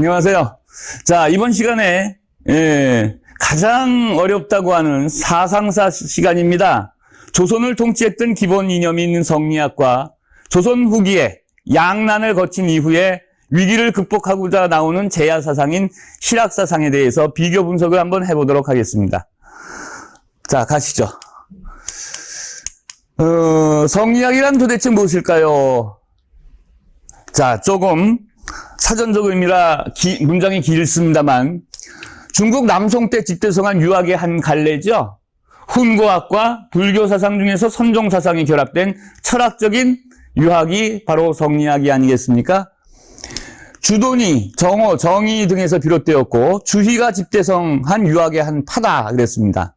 안녕하세요. 자, 이번 시간에 가장 어렵다고 하는 사상사 시간입니다. 조선을 통치했던 기본 이념이 있는 성리학과 조선 후기에 양난을 거친 이후에 위기를 극복하고자 나오는 제야사상인 실학사상에 대해서 비교 분석을 한번 해보도록 하겠습니다. 자, 가시죠. 성리학이란 도대체 무엇일까요? 자, 조금 사전적 의미라 문장이 길습니다만 중국 남송 때 집대성한 유학의 한 갈래죠. 훈고학과 불교 사상 중에서 선종 사상이 결합된 철학적인 유학이 바로 성리학이 아니겠습니까? 주돈이, 정호, 정의 등에서 비롯되었고 주희가 집대성한 유학의 한 파다 그랬습니다.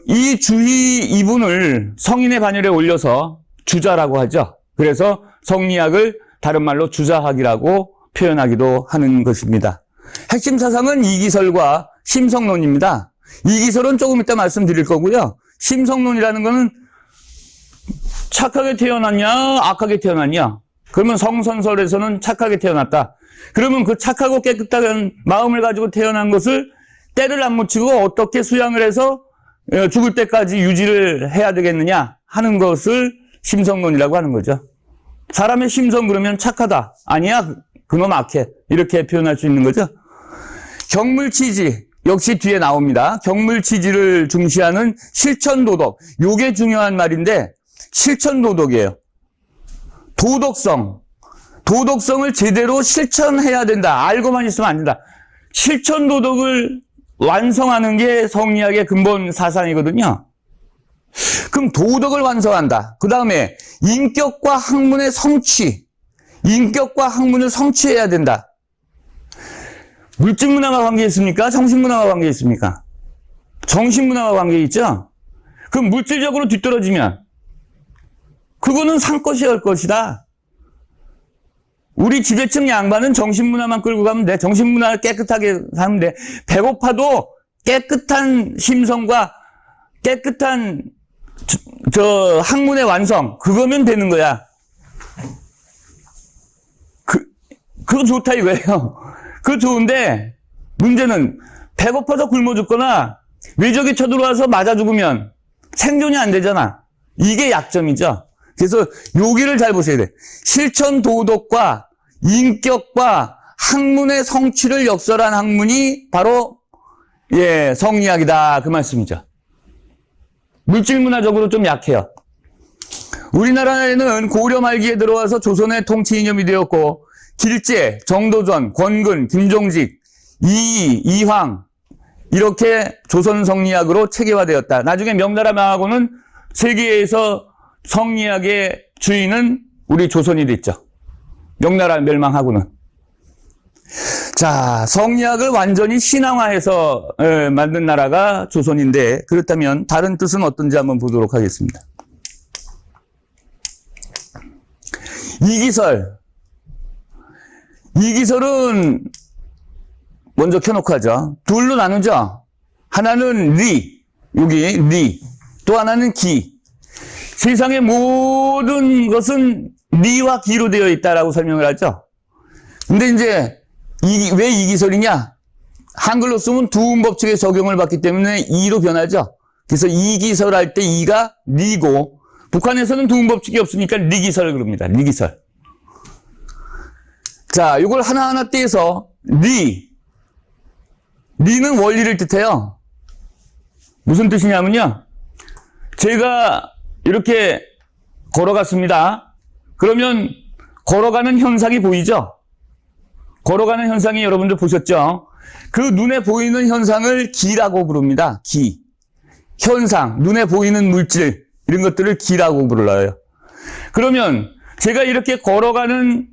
이 주희 이분을 성인의 반열에 올려서 주자라고 하죠. 그래서 성리학을 다른 말로 주자학이라고 표현하기도 하는 것입니다. 핵심 사상은 이기설과 심성론입니다. 이기설은 조금 이따 말씀드릴 거고요. 심성론이라는 거는 착하게 태어났냐 악하게 태어났냐. 그러면 성선설에서는 착하게 태어났다. 그러면 그 착하고 깨끗한 마음을 가지고 태어난 것을 때를 안 묻히고 어떻게 수양을 해서 죽을 때까지 유지를 해야 되겠느냐 하는 것을 심성론이라고 하는 거죠. 사람의 심성 그러면 착하다. 아니야, 그놈 악해. 이렇게 표현할 수 있는 거죠. 경물치지 역시 뒤에 나옵니다. 경물치지를 중시하는 실천도덕. 요게 중요한 말인데 실천도덕이에요. 도덕성을 제대로 실천해야 된다. 알고만 있으면 안 된다. 실천도덕을 완성하는 게 성리학의 근본 사상이거든요. 그럼 도덕을 완성한다. 그 다음에 인격과 학문의 성취. 인격과 학문을 성취해야 된다. 물질문화가 관계 있습니까? 정신문화가 관계 있습니까? 정신문화가 관계 있죠? 그럼 물질적으로 뒤떨어지면 그거는 산 것이 할 것이다. 우리 지배층 양반은 정신문화만 끌고 가면 돼. 정신문화를 깨끗하게 하면 돼. 배고파도 깨끗한 심성과 깨끗한 학문의 완성, 그거면 되는 거야. 그거 좋다 이거예요. 그거 좋은데, 문제는 배고파서 굶어 죽거나, 외적이 쳐들어와서 맞아 죽으면 생존이 안 되잖아. 이게 약점이죠. 그래서 여기를 잘 보셔야 돼. 실천 도덕과 인격과 학문의 성취를 역설한 학문이 바로, 성리학이다. 그 말씀이죠. 물질문화적으로 좀 약해요. 우리나라에는 고려 말기에 들어와서 조선의 통치 이념이 되었고 길제, 정도전, 권근, 김종직, 이황 이렇게 조선 성리학으로 체계화되었다. 나중에 명나라 망하고는 세계에서 성리학의 주인은 우리 조선이 됐죠. 명나라 멸망하고는. 자, 성리학을 완전히 신앙화해서 만든 나라가 조선인데 그렇다면 다른 뜻은 어떤지 한번 보도록 하겠습니다. 이기설은 먼저 켜놓고 하죠. 둘로 나누죠. 하나는 여기 리, 또 하나는 기. 세상의 모든 것은 리와 기로 되어 있다라고 설명을 하죠. 근데 이제 왜 이기설이냐? 한글로 쓰면 두음법칙의 적용을 받기 때문에 이로 변하죠. 그래서 이기설 할 때 이가 리고 북한에서는 두음법칙이 없으니까 리기설 그럽니다. 리기설. 자, 이걸 하나하나 떼서 리는 원리를 뜻해요. 무슨 뜻이냐면요. 제가 이렇게 걸어갔습니다. 그러면 걸어가는 현상이 보이죠? 걸어가는 현상이 여러분들 보셨죠? 그 눈에 보이는 현상을 기라고 부릅니다. 기. 현상, 눈에 보이는 물질, 이런 것들을 기라고 불러요. 그러면 제가 이렇게 걸어가는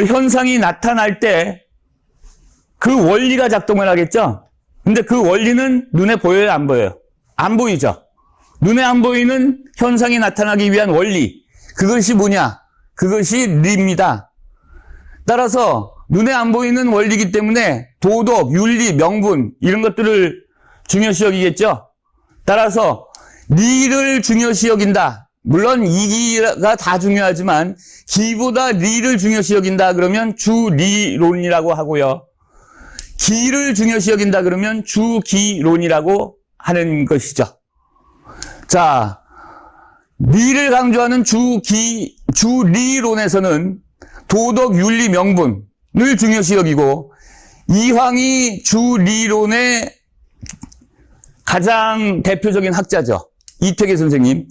현상이 나타날 때 그 원리가 작동을 하겠죠? 근데 그 원리는 눈에 보여요, 안 보여요? 안 보이죠? 눈에 안 보이는 현상이 나타나기 위한 원리. 그것이 뭐냐? 그것이 리입니다. 따라서 눈에 안 보이는 원리이기 때문에 도덕, 윤리, 명분 이런 것들을 중요시 여기겠죠. 따라서 리를 중요시 여긴다. 물론 이기가 다 중요하지만 기보다 리를 중요시 여긴다 그러면 주리론이라고 하고요. 기를 중요시 여긴다 그러면 주기론이라고 하는 것이죠. 자, 리를 강조하는 주리론에서는 도덕, 윤리, 명분을 중요시 여기고 이황이 주리론의 가장 대표적인 학자죠. 이태계 선생님.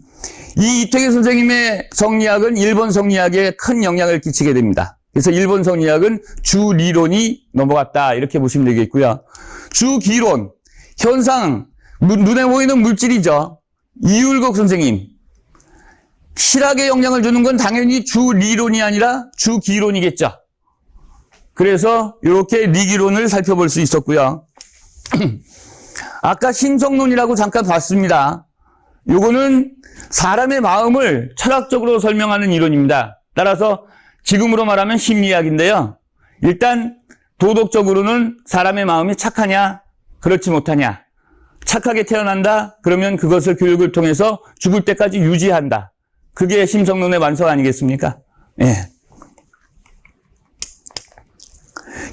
이 이태계 선생님의 성리학은 일본 성리학에 큰 영향을 끼치게 됩니다. 그래서 일본 성리학은 주리론이 넘어갔다 이렇게 보시면 되겠고요. 주기론, 현상, 눈에 보이는 물질이죠. 이율곡 선생님. 실학에 영향을 주는 건 당연히 주리론이 아니라 주기론이겠죠. 그래서 이렇게 리기론을 살펴볼 수 있었고요. 아까 심성론이라고 잠깐 봤습니다. 요거는 사람의 마음을 철학적으로 설명하는 이론입니다. 따라서 지금으로 말하면 심리학인데요. 일단 도덕적으로는 사람의 마음이 착하냐 그렇지 못하냐. 착하게 태어난다 그러면 그것을 교육을 통해서 죽을 때까지 유지한다. 그게 심성론의 완성 아니겠습니까? 예.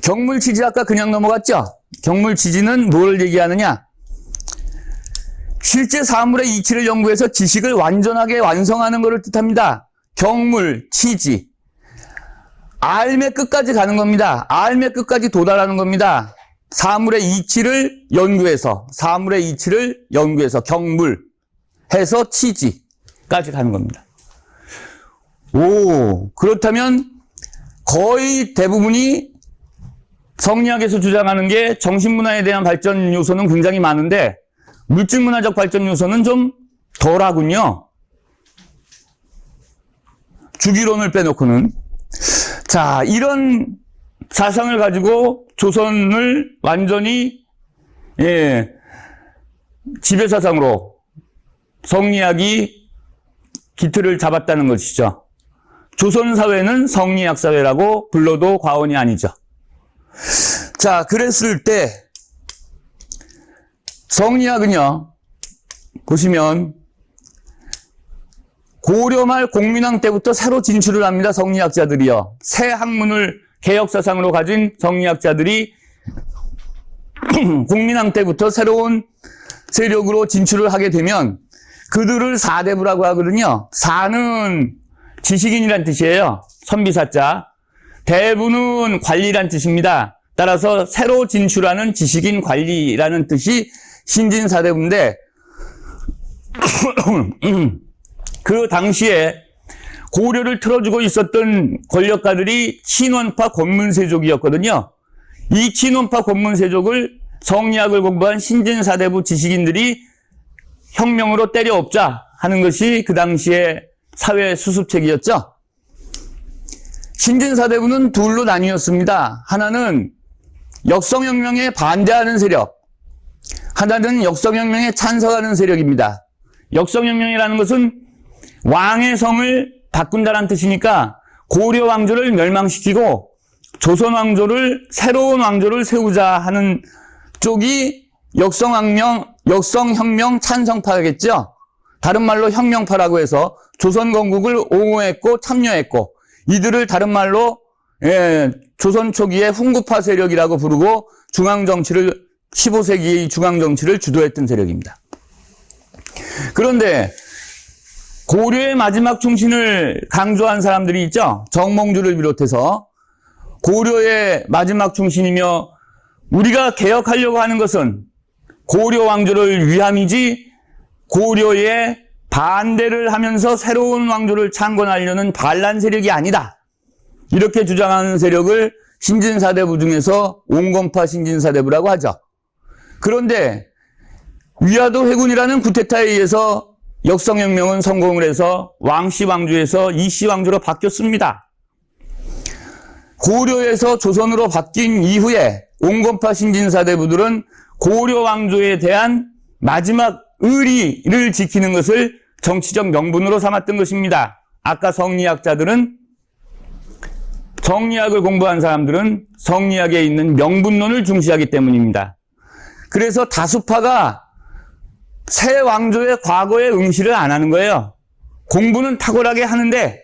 경물치지 아까 그냥 넘어갔죠? 경물치지는 뭘 얘기하느냐? 실제 사물의 이치를 연구해서 지식을 완전하게 완성하는 것을 뜻합니다. 경물치지. 알매 끝까지 가는 겁니다. 알매 끝까지 도달하는 겁니다. 사물의 이치를 연구해서 경물해서 치지까지 가는 겁니다. 오, 그렇다면 거의 대부분이 성리학에서 주장하는 게 정신문화에 대한 발전 요소는 굉장히 많은데 물질문화적 발전 요소는 좀 덜하군요. 주기론을 빼놓고는. 자, 이런 사상을 가지고 조선을 완전히 지배사상으로 성리학이 기틀을 잡았다는 것이죠. 조선 사회는 성리학 사회라고 불러도 과언이 아니죠. 자, 그랬을 때 성리학은요, 보시면 고려 말 공민왕 때부터 새로 진출을 합니다. 성리학자들이요. 새 학문을 개혁사상으로 가진 성리학자들이 공민왕 때부터 새로운 세력으로 진출을 하게 되면 그들을 사대부라고 하거든요. 사는 지식인이란 뜻이에요. 선비사자. 대부는 관리란 뜻입니다. 따라서 새로 진출하는 지식인 관리라는 뜻이 신진사대부인데 그 당시에 고려를 틀어주고 있었던 권력가들이 친원파 권문세족이었거든요. 이 친원파 권문세족을 성리학을 공부한 신진사대부 지식인들이 혁명으로 때려엎자 하는 것이 그 당시의 사회 수습책이었죠. 신진사대부는 둘로 나뉘었습니다. 하나는 역성혁명에 반대하는 세력, 하나는 역성혁명에 찬성하는 세력입니다. 역성혁명이라는 것은 왕의 성을 바꾼다는 뜻이니까 고려 왕조를 멸망시키고 조선 왕조를, 새로운 왕조를 세우자 하는 쪽이 역성혁명 찬성파겠죠. 다른 말로 혁명파라고 해서 조선 건국을 옹호했고 참여했고 이들을 다른 말로 조선 초기의 훈구파 세력이라고 부르고 중앙정치를 15세기의 중앙정치를 주도했던 세력입니다. 그런데 고려의 마지막 충신을 강조한 사람들이 있죠. 정몽주를 비롯해서 고려의 마지막 충신이며 우리가 개혁하려고 하는 것은 고려 왕조를 위함이지 고려에 반대를 하면서 새로운 왕조를 창건하려는 반란 세력이 아니다. 이렇게 주장하는 세력을 신진사대부 중에서 온건파 신진사대부라고 하죠. 그런데 위화도 회군이라는 쿠데타에 의해서 역성혁명은 성공을 해서 왕씨 왕조에서 이씨 왕조로 바뀌었습니다. 고려에서 조선으로 바뀐 이후에 온건파 신진사대부들은 고려 왕조에 대한 마지막 의리를 지키는 것을 정치적 명분으로 삼았던 것입니다. 아까 성리학자들은, 성리학을 공부한 사람들은 성리학에 있는 명분론을 중시하기 때문입니다. 그래서 다수파가 새 왕조의 과거에 응시를 안 하는 거예요. 공부는 탁월하게 하는데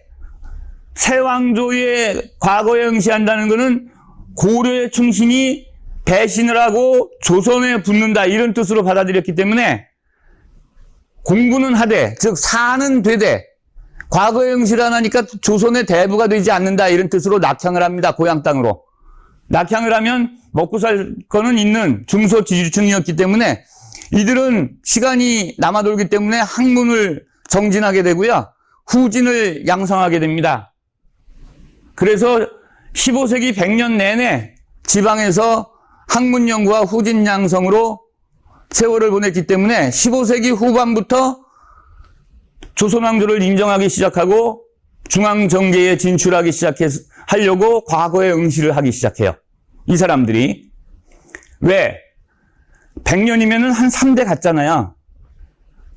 세왕조의 과거에 응시한다는 것은 고려의 충신이 배신을 하고 조선에 붙는다 이런 뜻으로 받아들였기 때문에 공부는 하되 즉 사는 되되 과거에 응시를 안 하니까 조선의 대부가 되지 않는다 이런 뜻으로 낙향을 합니다. 고향 땅으로. 낙향을 하면 먹고 살 거는 있는 중소지주층이었기 때문에 이들은 시간이 남아돌기 때문에 학문을 정진하게 되고요. 후진을 양성하게 됩니다. 그래서 15세기 100년 내내 지방에서 학문 연구와 후진 양성으로 세월을 보냈기 때문에 15세기 후반부터 조선왕조를 인정하기 시작하고 중앙정계에 진출하기 하려고 과거에 응시를 하기 시작해요. 이 사람들이. 왜? 100년이면 한 3대 갔잖아요.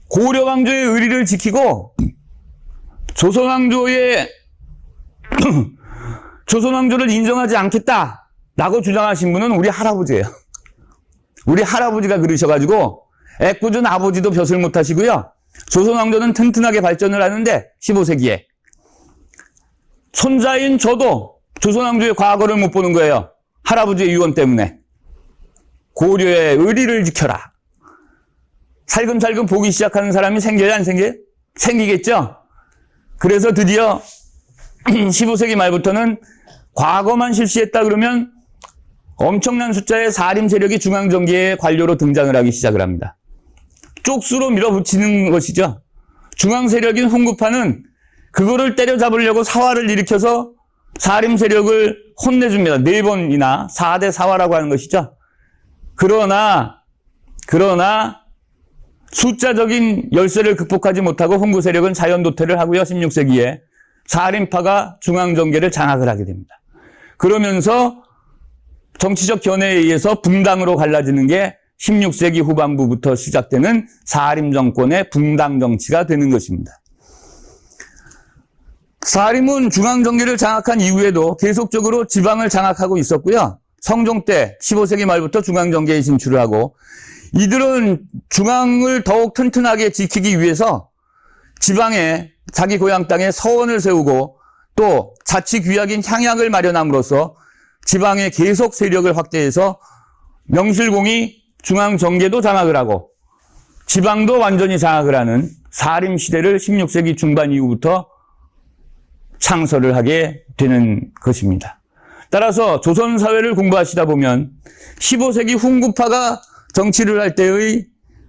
고려왕조의 의리를 지키고 조선왕조를 인정하지 않겠다라고 주장하신 분은 우리 할아버지예요. 우리 할아버지가 그러셔가지고 애꿎은 아버지도 벼슬 못하시고요. 조선왕조는 튼튼하게 발전을 하는데 15세기에 손자인 저도 조선왕조의 과거를 못 보는 거예요. 할아버지의 유언 때문에. 고려의 의리를 지켜라. 살금살금 보기 시작하는 사람이 생겨요? 안 생겨요? 생기겠죠? 그래서 드디어 15세기 말부터는 과거만 실시했다 그러면 엄청난 숫자의 사림 세력이 중앙정계의 관료로 등장을 하기 시작을 합니다. 쪽수로 밀어붙이는 것이죠. 중앙 세력인 홍구파는 그거를 때려잡으려고 사화를 일으켜서 사림 세력을 혼내줍니다. 4번이나 4대 사화라고 하는 것이죠. 그러나 숫자적인 열세를 극복하지 못하고 홍구 세력은 자연도태를 하고요. 16세기에 사림파가 중앙정계를 장악을 하게 됩니다. 그러면서 정치적 견해에 의해서 붕당으로 갈라지는 게 16세기 후반부부터 시작되는 사림 정권의 붕당 정치가 되는 것입니다. 사림은 중앙정계를 장악한 이후에도 계속적으로 지방을 장악하고 있었고요. 성종 때 15세기 말부터 중앙정계에 진출을 하고 이들은 중앙을 더욱 튼튼하게 지키기 위해서 지방에 자기 고향 땅에 서원을 세우고 또 자치규약인 향약을 마련함으로써 지방의 계속 세력을 확대해서 명실공히 중앙정계도 장악을 하고 지방도 완전히 장악을 하는 사림시대를 16세기 중반 이후부터 창설을 하게 되는 것입니다. 따라서 조선사회를 공부하시다 보면 15세기 훈구파가 정치를 할 때의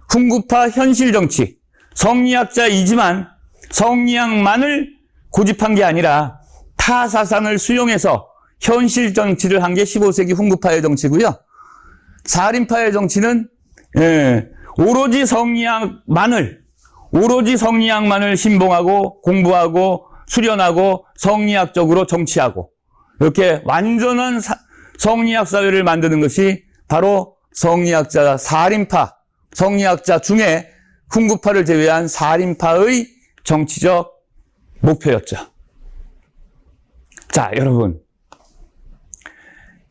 훈구파 현실정치, 성리학자이지만 성리학만을 고집한 게 아니라 타 사상을 수용해서 현실정치를 한 게 15세기 훈구파의 정치고요. 사림파의 정치는 오로지 성리학만을 신봉하고 공부하고 수련하고 성리학적으로 정치하고 이렇게 완전한 성리학 사회를 만드는 것이 바로 성리학자 사림파, 성리학자 중에 훈구파를 제외한 사림파의 정치적 목표였죠. 자, 여러분.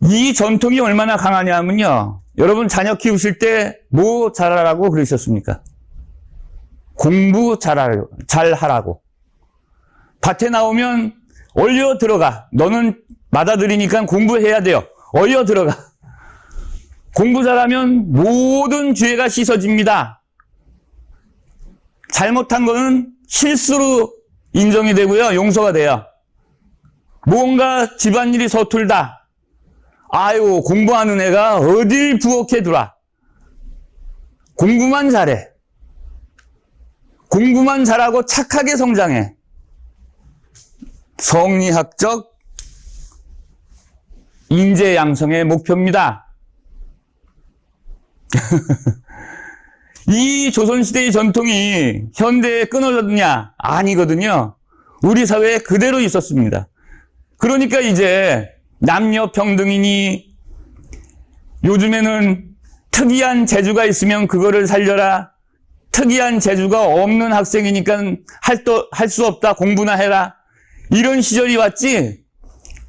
이 전통이 얼마나 강하냐 하면요. 여러분 자녀 키우실 때 뭐 잘하라고 그러셨습니까? 공부 잘하라고. 밭에 나오면 얼려 들어가. 너는 맏아들이니까 공부해야 돼요. 얼려 들어가. 공부 잘하면 모든 죄가 씻어집니다. 잘못한 거는 실수로 인정이 되고요. 용서가 돼요. 뭔가 집안일이 서툴다. 아유, 공부하는 애가 어딜 부엌에 두라. 공부만 잘해. 공부만 잘하고 착하게 성장해. 성리학적 인재 양성의 목표입니다. 이 조선시대의 전통이 현대에 끊어졌느냐? 아니거든요. 우리 사회에 그대로 있었습니다. 그러니까 이제 남녀 평등이니 요즘에는 특이한 재주가 있으면 그거를 살려라. 특이한 재주가 없는 학생이니까 할 수 없다. 공부나 해라. 이런 시절이 왔지.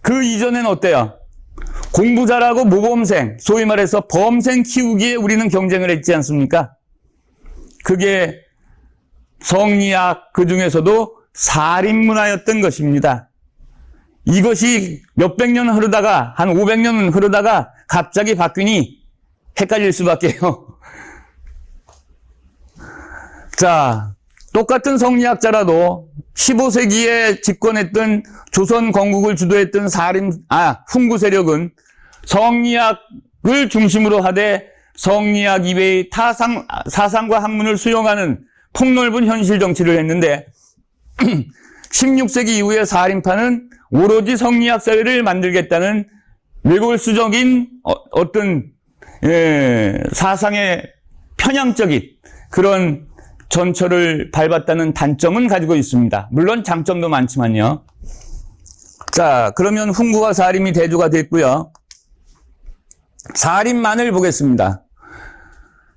그 이전엔 어때요? 공부 잘하고 모범생, 소위 말해서 범생 키우기에 우리는 경쟁을 했지 않습니까? 그게 성리학, 그 중에서도 사림 문화였던 것입니다. 이것이 몇백 년 흐르다가, 한 500년 흐르다가 갑자기 바뀌니 헷갈릴 수밖에요. 자, 똑같은 성리학자라도 15세기에 집권했던 조선 건국을 주도했던 훈구 세력은 성리학을 중심으로 하되 성리학 이외의 사상과 학문을 수용하는 폭넓은 현실 정치를 했는데 16세기 이후에 사림파는 오로지 성리학 사회를 만들겠다는 외골수적인 어떤 사상의 편향적인 그런 전철을 밟았다는 단점은 가지고 있습니다. 물론 장점도 많지만요. 자, 그러면 훈구와 사림이 대조가 됐고요. 사림만을 보겠습니다.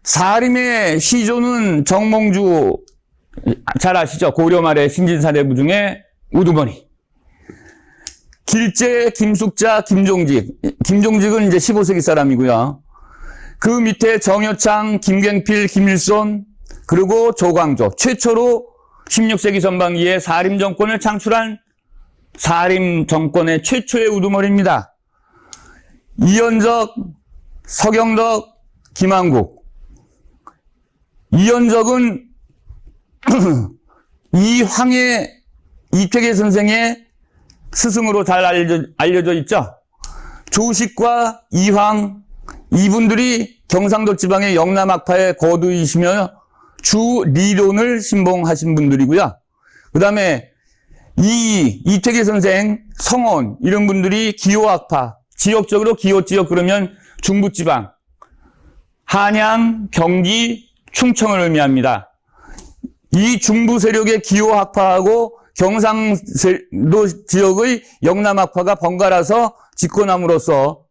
사림의 시조는 정몽주, 잘 아시죠? 고려 말의 신진사대부 중에 우두머리. 길재, 김숙자, 김종직. 김종직은 이제 15세기 사람이고요. 그 밑에 정여창, 김갱필, 김일손, 그리고 조광조. 최초로 16세기 전반기에 사림 정권을 창출한 사림 정권의 최초의 우두머리입니다. 이연적, 서경덕, 김한국. 이연적은 이택의 선생의 스승으로 잘 알려져 있죠. 조식과 이황, 이분들이 경상도 지방의 영남학파의 거두이시며 주 리론을 신봉하신 분들이고요. 그 다음에 이택의 선생, 성원 이런 분들이 기호학파, 지역적으로 기호지역 그러면 중부지방, 한양, 경기, 충청을 의미합니다. 이 중부 세력의 기호학파하고 경상도 지역의 영남학파가 번갈아서 집권함으로써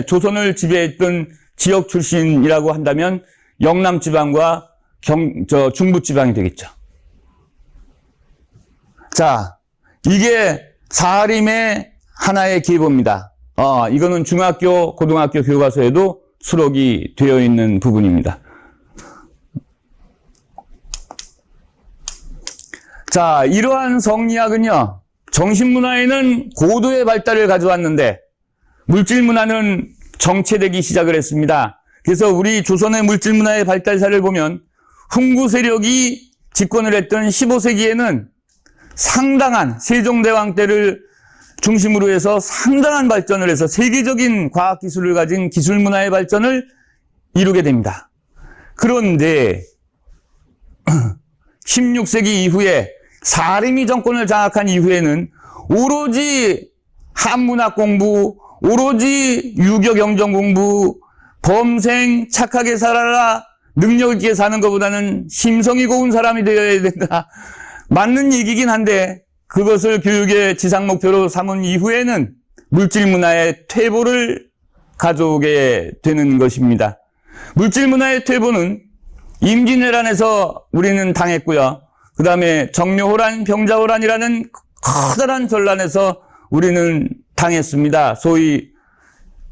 조선을 지배했던 지역 출신이라고 한다면 영남지방과 중부지방이 되겠죠. 자, 이게 사림의 하나의 계보입니다. 이거는 중학교, 고등학교 교과서에도 수록이 되어 있는 부분입니다. 자, 이러한 성리학은요, 정신문화에는 고도의 발달을 가져왔는데, 물질문화는 정체되기 시작을 했습니다. 그래서 우리 조선의 물질문화의 발달사를 보면, 훈구 세력이 집권을 했던 15세기에는 상당한 세종대왕 때를 중심으로 해서 상당한 발전을 해서 세계적인 과학기술을 가진 기술문화의 발전을 이루게 됩니다. 그런데 16세기 이후에 사림이 정권을 장악한 이후에는 오로지 한문학 공부, 오로지 유교 경전 공부, 범생 착하게 살아라, 능력 있게 사는 것보다는 심성이 고운 사람이 되어야 된다. 맞는 얘기긴 한데 그것을 교육의 지상 목표로 삼은 이후에는 물질문화의 퇴보를 가져오게 되는 것입니다. 물질문화의 퇴보는 임진왜란에서 우리는 당했고요. 그 다음에 정묘호란, 병자호란이라는 커다란 전란에서 우리는 당했습니다. 소위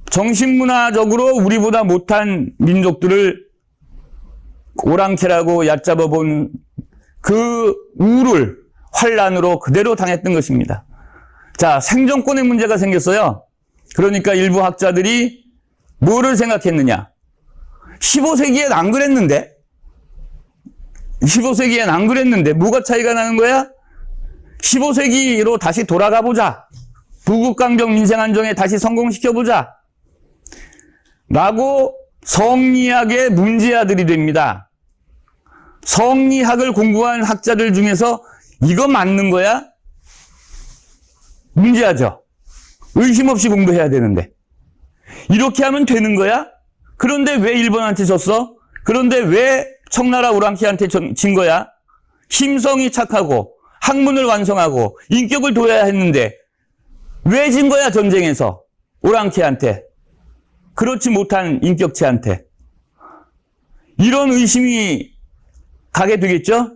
정신문화적으로 우리보다 못한 민족들을 오랑캐라고 얕잡아 본 그 우를 환란으로 그대로 당했던 것입니다. 자, 생존권의 문제가 생겼어요. 그러니까 일부 학자들이 뭐를 생각했느냐. 15세기엔 안 그랬는데? 15세기엔 안 그랬는데 뭐가 차이가 나는 거야? 15세기로 다시 돌아가 보자. 부국강정 민생안정에 다시 성공시켜보자. 라고 성리학의 문제아들이 됩니다. 성리학을 공부한 학자들 중에서 이거 맞는 거야? 문제하죠. 의심 없이 공부해야 되는데. 이렇게 하면 되는 거야? 그런데 왜 일본한테 졌어? 그런데 왜 청나라 오랑캐한테 진 거야? 심성이 착하고 학문을 완성하고 인격을 둬야 했는데 왜 진 거야, 전쟁에서? 오랑캐한테. 그렇지 못한 인격체한테. 이런 의심이 가게 되겠죠?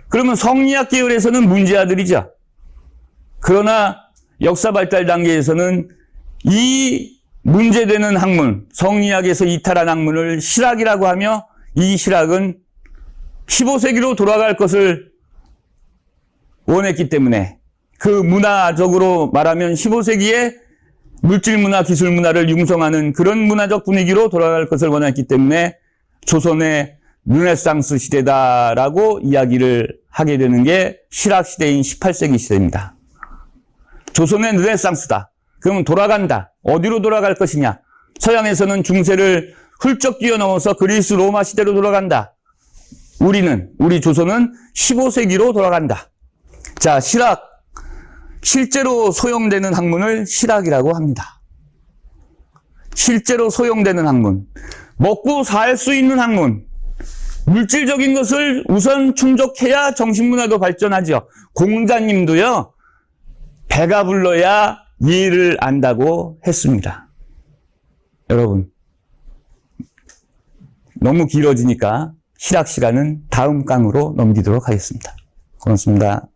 그러면 성리학 계열에서는 문제아들이죠. 그러나 역사 발달 단계에서는 이 문제되는 학문, 성리학에서 이탈한 학문을 실학이라고 하며 이 실학은 15세기로 돌아갈 것을 원했기 때문에 그 문화적으로 말하면 15세기에 물질 문화, 기술 문화를 융성하는 그런 문화적 분위기로 돌아갈 것을 원했기 때문에 조선의 르네상스 시대다라고 이야기를 하게 되는 게 실학 시대인 18세기 시대입니다. 조선의 르네상스다. 그러면 돌아간다. 어디로 돌아갈 것이냐? 서양에서는 중세를 훌쩍 뛰어넘어서 그리스 로마 시대로 돌아간다. 우리 조선은 15세기로 돌아간다. 자, 실학. 실제로 소용되는 학문을 실학이라고 합니다. 실제로 소용되는 학문. 먹고 살 수 있는 학문. 물질적인 것을 우선 충족해야 정신문화도 발전하죠. 공자님도요, 배가 불러야 예를 안다고 했습니다. 여러분, 너무 길어지니까 실학 시간은 다음 강으로 넘기도록 하겠습니다. 고맙습니다.